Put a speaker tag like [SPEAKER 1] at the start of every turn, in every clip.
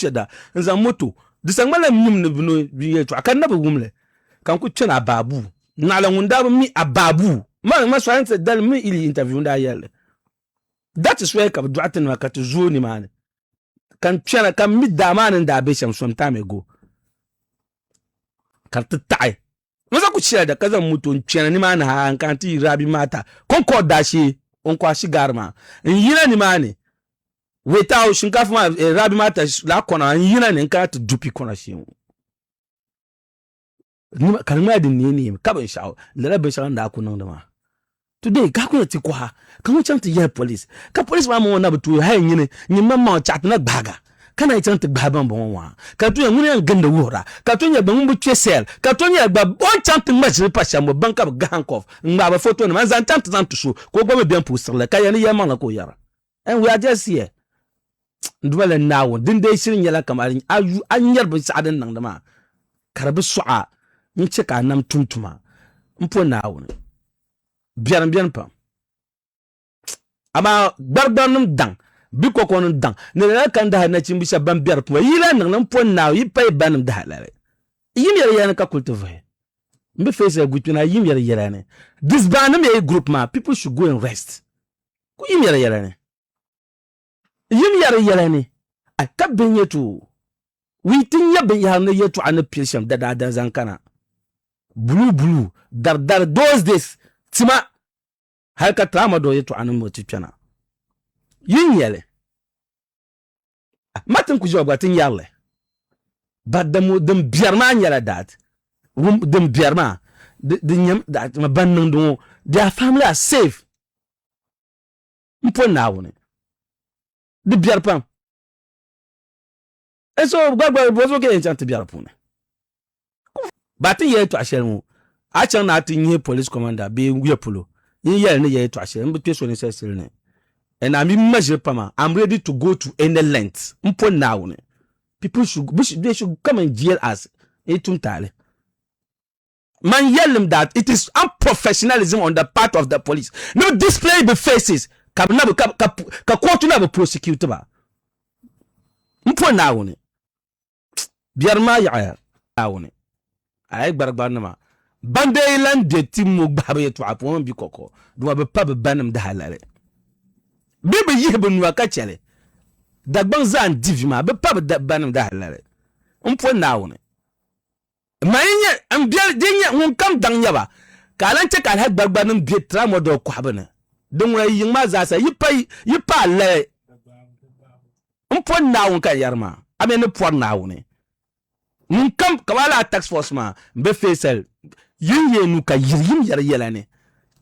[SPEAKER 1] cheda nza moto disangmala mnum ne bino biye to akan na wumle kan ku twena ababu na la ngunda mi ababu ma so ante dal mi ili interview nda yelle that is why ka duaten ma ka to zo ni man kan twena kan mi da man nda be sham some time ago kan tai maza ku cheda kaza moto twena ni man ha kan ti rabi mata konko dashi on kwa shigarma yina ni mani without shinkafa ma rabi mata la kona yina ni nka to dupi kona shi ni kalma din ni ka ban shawo la ban shawo da ku nan da ma today ka ku ti kwa kan mu chanta ya police ka police ma mo na butu ha yini ni mamma chat na gbaga kana chanta gbaban bon wa ka to yan mun ganda wora ka to nya ban bu twesel ka to nya gba bon chanta majiri pasha mo banka ga handcuff ngba ba photo na man zan chanta zan tusu ko gba me bien poster la ka yani ya man ko yara and we are just here ndwala nawo din dai shirin yala kamar ayu an yarba sa'adan nan da ma karbi su'a in cika nam tuntuma mpo nawo bian pa ama barbanum dan bi kokonun dan ne la kan da na cin bisha ban biyar kuma yira nan mpo nawo yi pai banum da halare yim yara yana ka kultuve mbe face gutuna yim yara ne this banum ya group ma people should go and rest ku yim yara ne yim yara ne a tabben yeto wi tin yabe ya ne yeto an patient da zankana blue dar those days tima har ka trama do yeto an motipana yin yele matin ku job gatin yalle but dem bierma nyala dat dem bierma de nyam dat ma bannan do their family are safe mpo nawone de bierpam eso gbagba bozo ke enchant bierpune batin ye to ashelmu a chan na tinye police commander be wiepolo yin ye ne ye to ashel mbe so ne sesel ne and I'm measure pama I'm ready to go to any length mpo nawone people they should come and jail us etuntale man yell them that it is unprofessionalism on the part of the police no display the faces ka court na prosecute ba mpo nawone biarma ya awone ay gbargbar na ma bande ilan de timo gbabe to apon bi kokko do ba pa banam da halale bebe yibe nu aka chele dagban zan divima be pa banam da halale mpo nawone mayenya ambial denya won kam danya ba kalante kal ha gbagbanam bi tramo do ko abana don wa yin ma za sa yipa le mpo nawon ka yarma amene por nawone mun kam kawala tax force ma be fesel yin yenu ka yim yara ne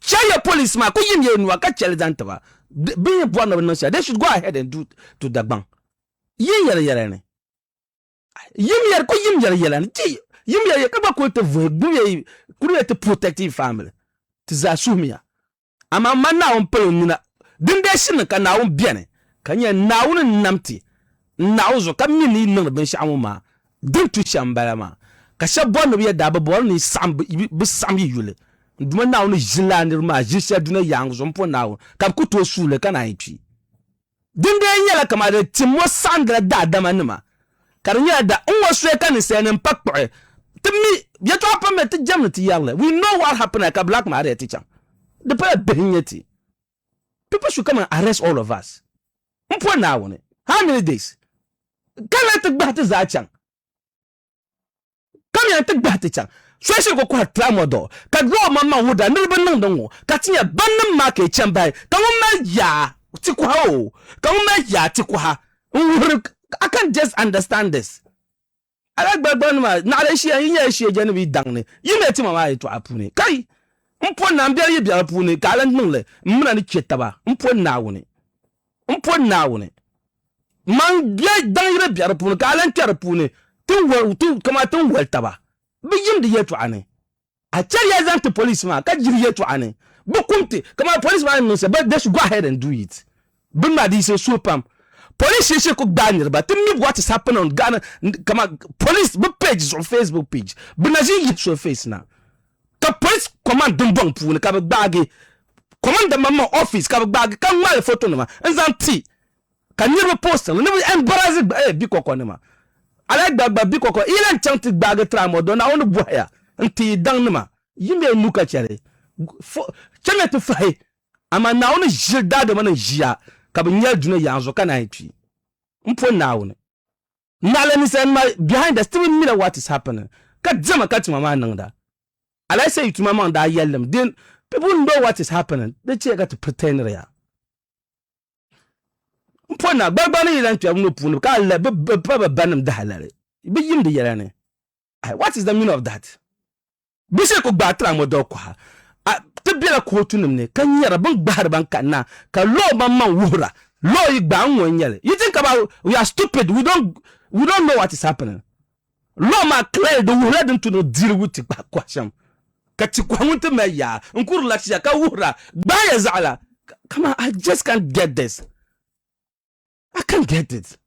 [SPEAKER 1] chaya police ma ko yim yenu aka chele dantaba be por na no they should go ahead and do to dagban yin yara ne yim yar ko yim yara ne yim yara ka ba ko te vo gbuye kuru te protective family tizasumia ama manna on pe onina dinde shin ka na on biene kanya na won namti na uzo ka mini no ben sha ma din tu shambala ma ka shabbo no biya da babor ni sam bi sam yule duma na on jilandir ma jisha duna yang zo mpo na ka ku to sule kana yipi dinde yela kama de timo sandra da dama nima karnya da on so ka ni sen impacto timi yeto apame te jamnati yalle we know what happened like a black man teacher the behinyeti people should come and arrest all of us mpo na wone how many days kana te gbate za chan kam ya te gbate chan so she go kwa tramodo ka go mama woda ne be nan don ka tinya bannan ma ka chan bai ka mo ma ya ti kwa o ka mo ma ya ti kwa I can't just understand this alagbagban ma na re shi yin ya shi je ne bi dan ne yimeti mama to apune kai mpo na mbia ye bia pu ne kala nle mna ni chetaba mpo na wone man bia dan ye bia pu ne kala ntere pu ne tu kama tun weltaba bi yim de yeto ane a chari ya to police man ka jiri yeto ane bu kumti kama police man no say but they should go ahead and do it bin ma di say so pam police she could daniel but me what is happening on Ghana kama police pages on Facebook page binaji yi so face now ka police command dumbong pu ka bagage command the mama office ka bagage kan mal photo no ma nzanti kan you post no embarrass bi kokko ne ma ala gbagba bi koko ilan chanti gbaga tramo do na onu boya nti dangnuma yimbe nuka chere cheme to fahe ama na onu jilda de man jia ka be nyal duna yanzo kana itwi mpo na woni nala ni sen ma behind the still me what is happening ka jama ka ti mama nangda ala say to mama da yellem then people know what is happening they got to pretend ya mpo na gbagba ni ilan twa no punu ka le be banam da halare be yim de yerane what is the meaning of that bise ko gba tra mo do kwa te bia ko tunum ne kan yara ban gbar ban kana ka lo man wura lo igba nwon yele you think about we are stupid we don't know what is happening lo ma clear the wura dem to no deal with kwasham ka ti kwa wonte me ya nkur la tia ka wura gba ya zala come on I just can't get this I can't get it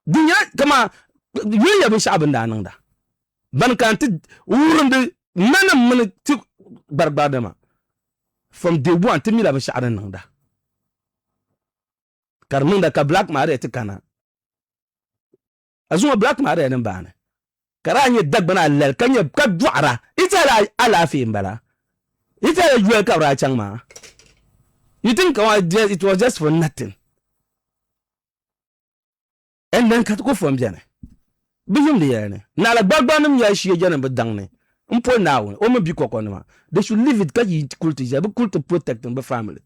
[SPEAKER 1] dunya kama yiya bin sha'abin da nan da ban kan ti wurin da nanan mun ti barbada ma from day one ti mila bin sha'arin nan da karmun da ka black mare ti kana azuma black mare nan ba ne karanye dagbana lal kanye ka duara ita ala fi mbala ita yuwa ka ra chang ma you think it was just for nothing and then kat ko fom jane biyum de yene na la gbagbanum ya shi jane bedangne mpo na won o ma bi kokko no ma they should leave it ka yi culture be culture protect the family